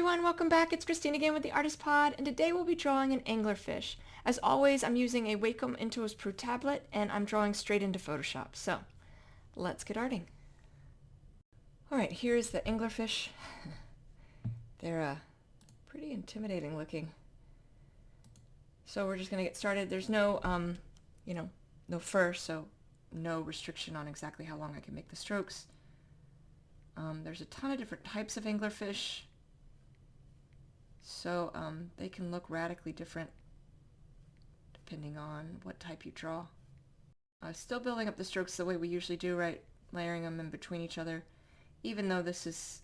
everyone, welcome back. It's Christine again with the Artist Pod, and today we'll be drawing an anglerfish. As always, I'm using a Wacom Intuos Pro tablet, and I'm drawing straight into Photoshop. So, let's get arting. Alright, here's the anglerfish. They're pretty intimidating looking. So we're just going to get started. There's no, no fur, so no restriction on exactly how long I can make the strokes. There's a ton of different types of anglerfish. So they can look radically different depending on what type you draw. Still building up the strokes the way we usually do, right? Layering them in between each other, even though this is,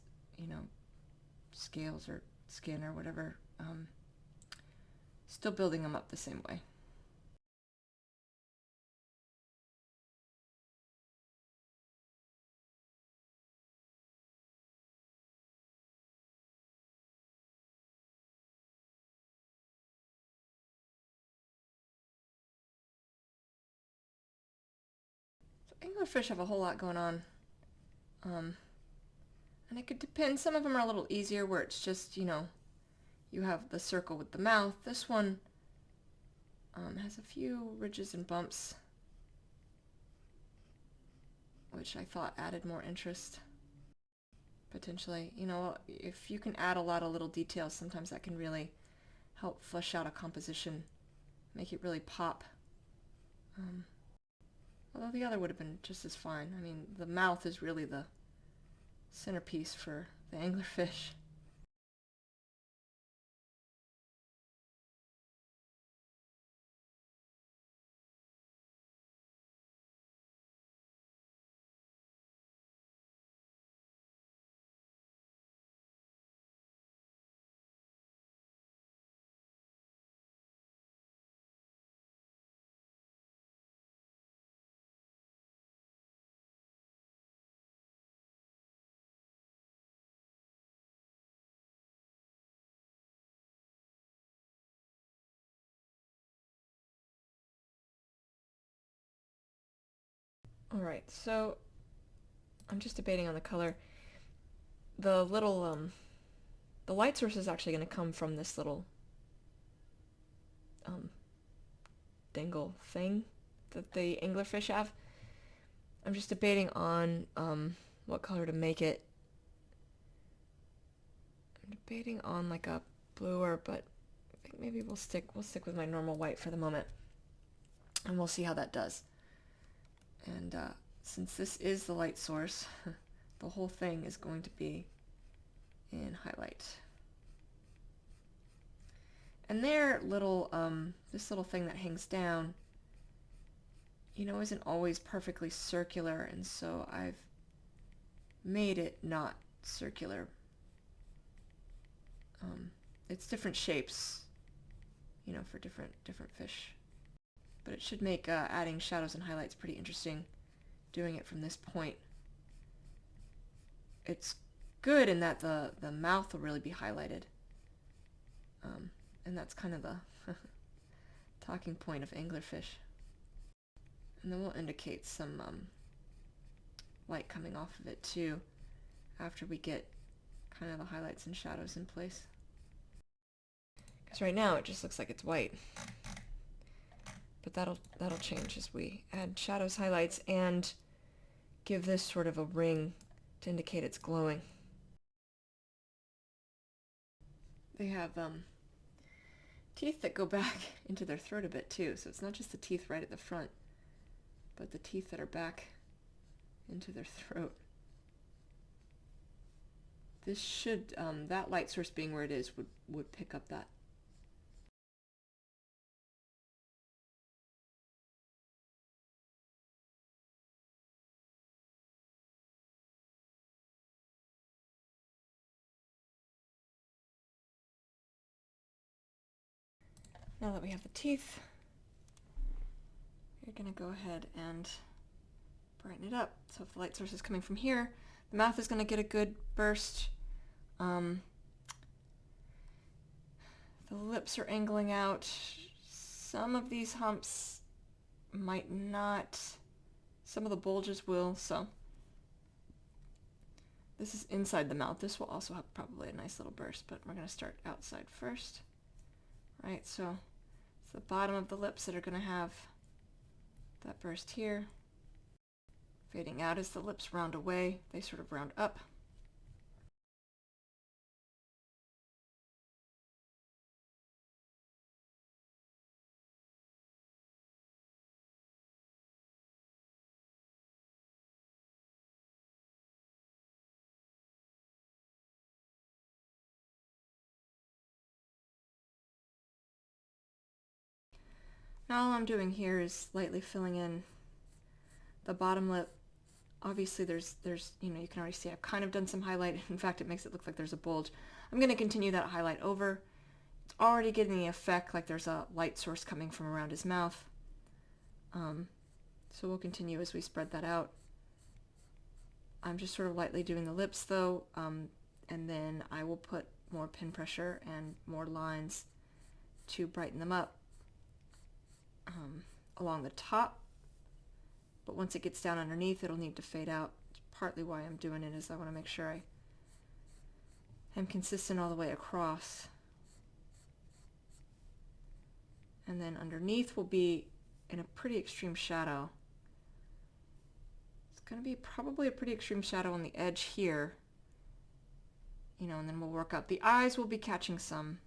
scales or skin or whatever. Still building them up the same way. Anglerfish have a whole lot going on. And it could depend. Some of them are a little easier where it's just, you have the circle with the mouth. This one has a few ridges and bumps, which I thought added more interest, potentially. If you can add a lot of little details, sometimes that can really help flesh out a composition, make it really pop. Although the other would have been just as fine. I mean, the mouth is really the centerpiece for the anglerfish. Alright, so I'm just debating on the color. The little, the light source is actually going to come from this little dangle thing that the anglerfish have. I'm just debating on what color to make it. I'm debating on like a bluer, but I think maybe we'll stick with my normal white for the moment, and we'll see how that does. And since this is the light source, the whole thing is going to be in highlight. And their little, this little thing that hangs down, isn't always perfectly circular, and so I've made it not circular. It's different shapes, for different fish. But it should make adding shadows and highlights pretty interesting, doing it from this point. It's good in that the mouth will really be highlighted. And that's kind of the talking point of anglerfish. And then we'll indicate some light coming off of it too, after we get kind of the highlights and shadows in place. Because right now it just looks like it's white. But that'll change as we add shadows, highlights, and give this sort of a ring to indicate it's glowing. They have teeth that go back into their throat a bit too, so it's not just the teeth right at the front, but the teeth that are back into their throat. This should, that light source being where it is, would pick up that. Now that we have the teeth, we're going to go ahead and brighten it up. So if the light source is coming from here, the mouth is going to get a good burst. The lips are angling out. Some of these humps might not. Some of the bulges will, so This is inside the mouth. This will also have probably a nice little burst, but we're going to start outside first. Right, so it's the bottom of the lips that are going to have that burst here. Fading out as the lips round away, they sort of round up. Now all I'm doing here is lightly filling in the bottom lip. Obviously there's you can already see I've kind of done some highlight. In fact, it makes it look like there's a bulge. I'm going to continue that highlight over. It's already getting the effect like there's a light source coming from around his mouth. So we'll continue as we spread that out. I'm just sort of lightly doing the lips though, and then I will put more pin pressure and more lines to brighten them up along the top. But once it gets down underneath, it'll need to fade out. It's partly why I'm doing it, is I want to make sure I am consistent all the way across. And then underneath will be in a pretty extreme shadow. It's going to be probably a pretty extreme shadow on the edge here. And then we'll work out. The eyes will be catching some.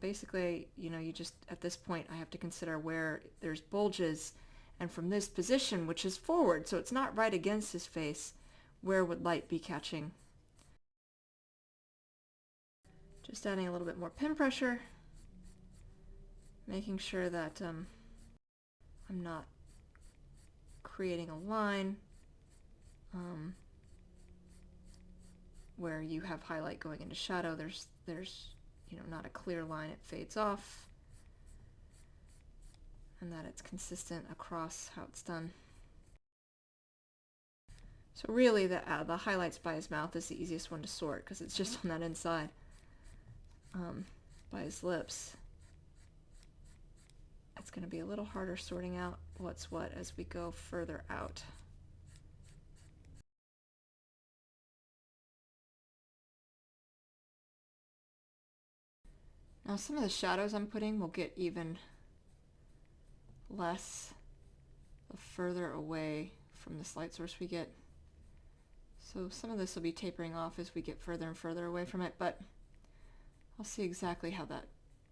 Basically, you just, at this point, I have to consider where there's bulges, and from this position, which is forward, so it's not right against his face, where would light be catching? Just adding a little bit more pin pressure, making sure that I'm not creating a line where you have highlight going into shadow. There's not a clear line, it fades off, and that it's consistent across how it's done. So really the highlights by his mouth is the easiest one to sort because it's just on that inside. By his lips, it's going to be a little harder sorting out what's what as we go further out. Now some of the shadows I'm putting will get even less the further away from this light source we get. So some of this will be tapering off as we get further and further away from it, but I'll see exactly how that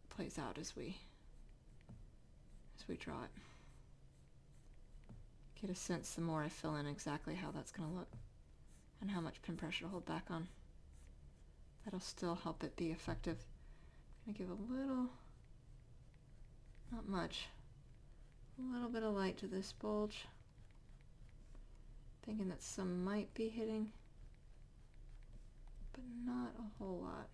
plays out as we draw it. Get a sense the more I fill in exactly how that's going to look and how much pin pressure to hold back on. That'll still help it be effective. I'm going to give a little, not much, a little bit of light to this bulge, thinking that some might be hitting, but not a whole lot.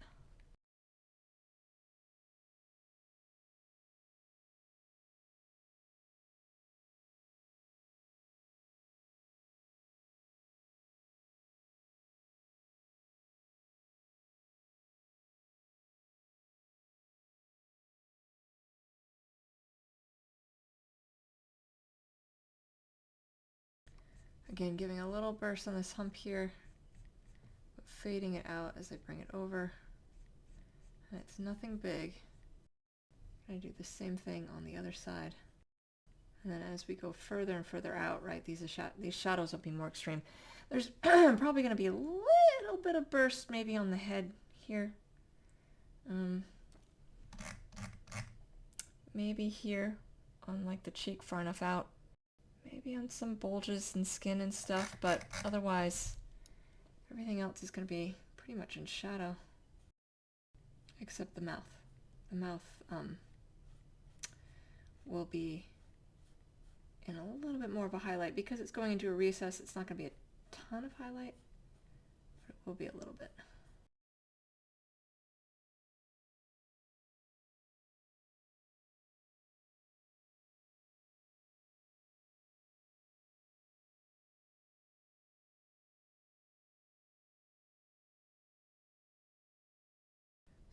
Again, giving a little burst on this hump here, but fading it out as I bring it over. And it's nothing big. I'm going to do the same thing on the other side. And then as we go further and further out, right, these shadows will be more extreme. There's probably going to be a little bit of burst maybe on the head here. Maybe here on like the cheek far enough out. Maybe on some bulges and skin and stuff, but otherwise everything else is going to be pretty much in shadow, except the mouth. The mouth will be in a little bit more of a highlight. Because it's going into a recess, it's not going to be a ton of highlight, but it will be a little bit.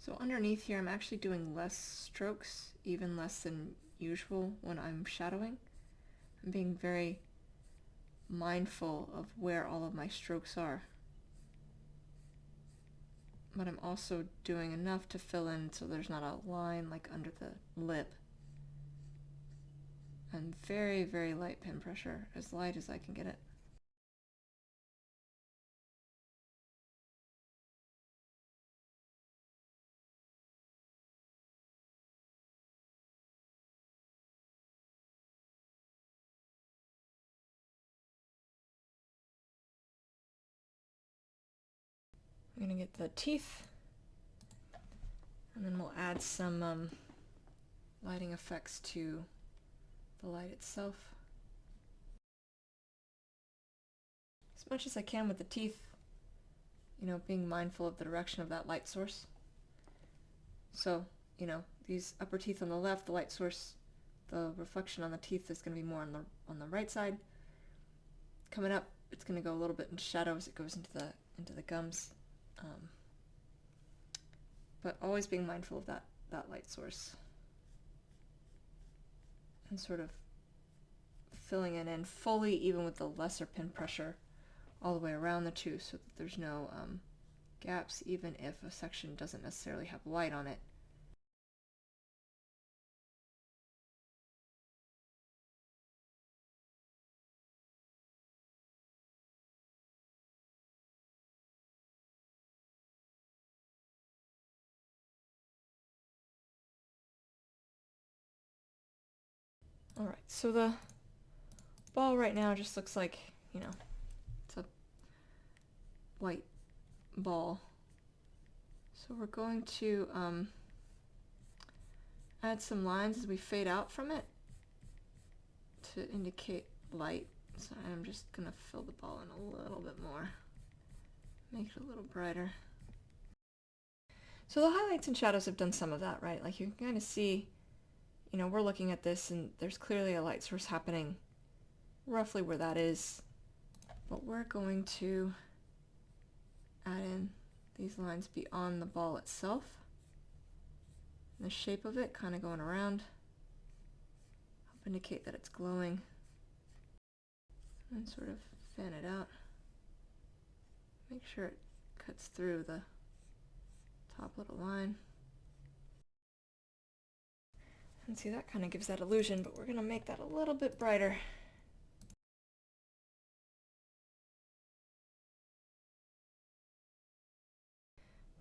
So underneath here, I'm actually doing less strokes, even less than usual when I'm shadowing. I'm being very mindful of where all of my strokes are. but I'm also doing enough to fill in so there's not a line like under the lip. And very, very light pin pressure, as light as I can get it. I'm going to get the teeth, and then we'll add some lighting effects to the light itself. As much as I can with the teeth, you know, being mindful of the direction of that light source. So, you know, these upper teeth on the left, the light source, the reflection on the teeth is going to be more on the right side. Coming up, it's going to go a little bit in shadow as it goes into the gums. But always being mindful of that light source. And sort of filling it in fully, even with the lesser pin pressure, all the way around the tooth, so that there's no gaps, even if a section doesn't necessarily have light on it. Alright, so the ball right now just looks like, you know, it's a white ball. So we're going to add some lines as we fade out from it to indicate light. So I'm just going to fill the ball in a little bit more, make it a little brighter. So the highlights and shadows have done some of that, right? Like you can kind of see, you know, we're looking at this and there's clearly a light source happening roughly where that is. But we're going to add in these lines beyond the ball itself. And the shape of it kind of going around. Help indicate that it's glowing. And sort of fan it out. Make sure it cuts through the top little line. And see, that kind of gives that illusion, but we're going to make that a little bit brighter.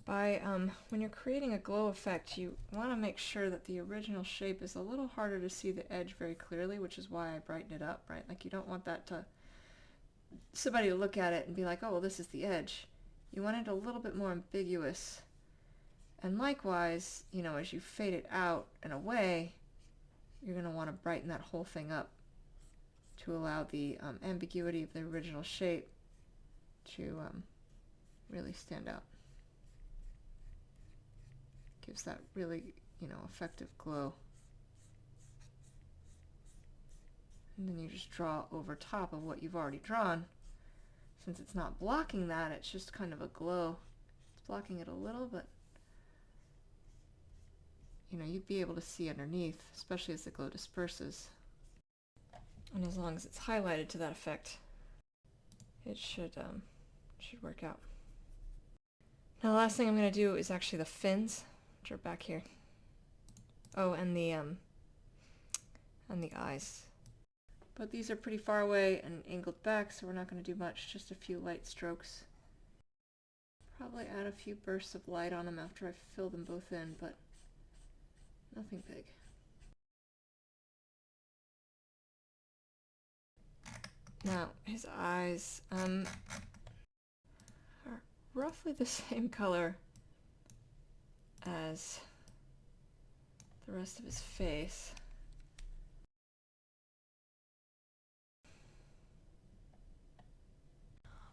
By when you're creating a glow effect, you want to make sure that the original shape is a little harder to see the edge very clearly, which is why I brighten it up, right? Like you don't want that to somebody to look at it and be like, oh, well, this is the edge. You want it a little bit more ambiguous. And likewise, you know, as you fade it out and away, you're going to want to brighten that whole thing up to allow the ambiguity of the original shape to really stand out. Gives that really, you know, effective glow. And then you just draw over top of what you've already drawn. Since it's not blocking that, it's just kind of a glow. It's blocking it a little, but you know, you'd be able to see underneath, especially as the glow disperses. And as long as it's highlighted to that effect, it should work out. Now the last thing I'm going to do is actually the fins, which are back here. Oh, and the eyes. But these are pretty far away and angled back, so we're not going to do much, just a few light strokes. Probably add a few bursts of light on them after I fill them both in, but nothing big. Now, his eyes are roughly the same color as the rest of his face.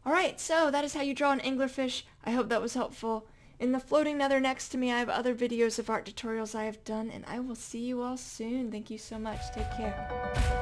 Alright, so that is how you draw an anglerfish. I hope that was helpful. In the floating nether next to me, I have other videos of art tutorials I have done, and I will see you all soon. Thank you so much. Take care.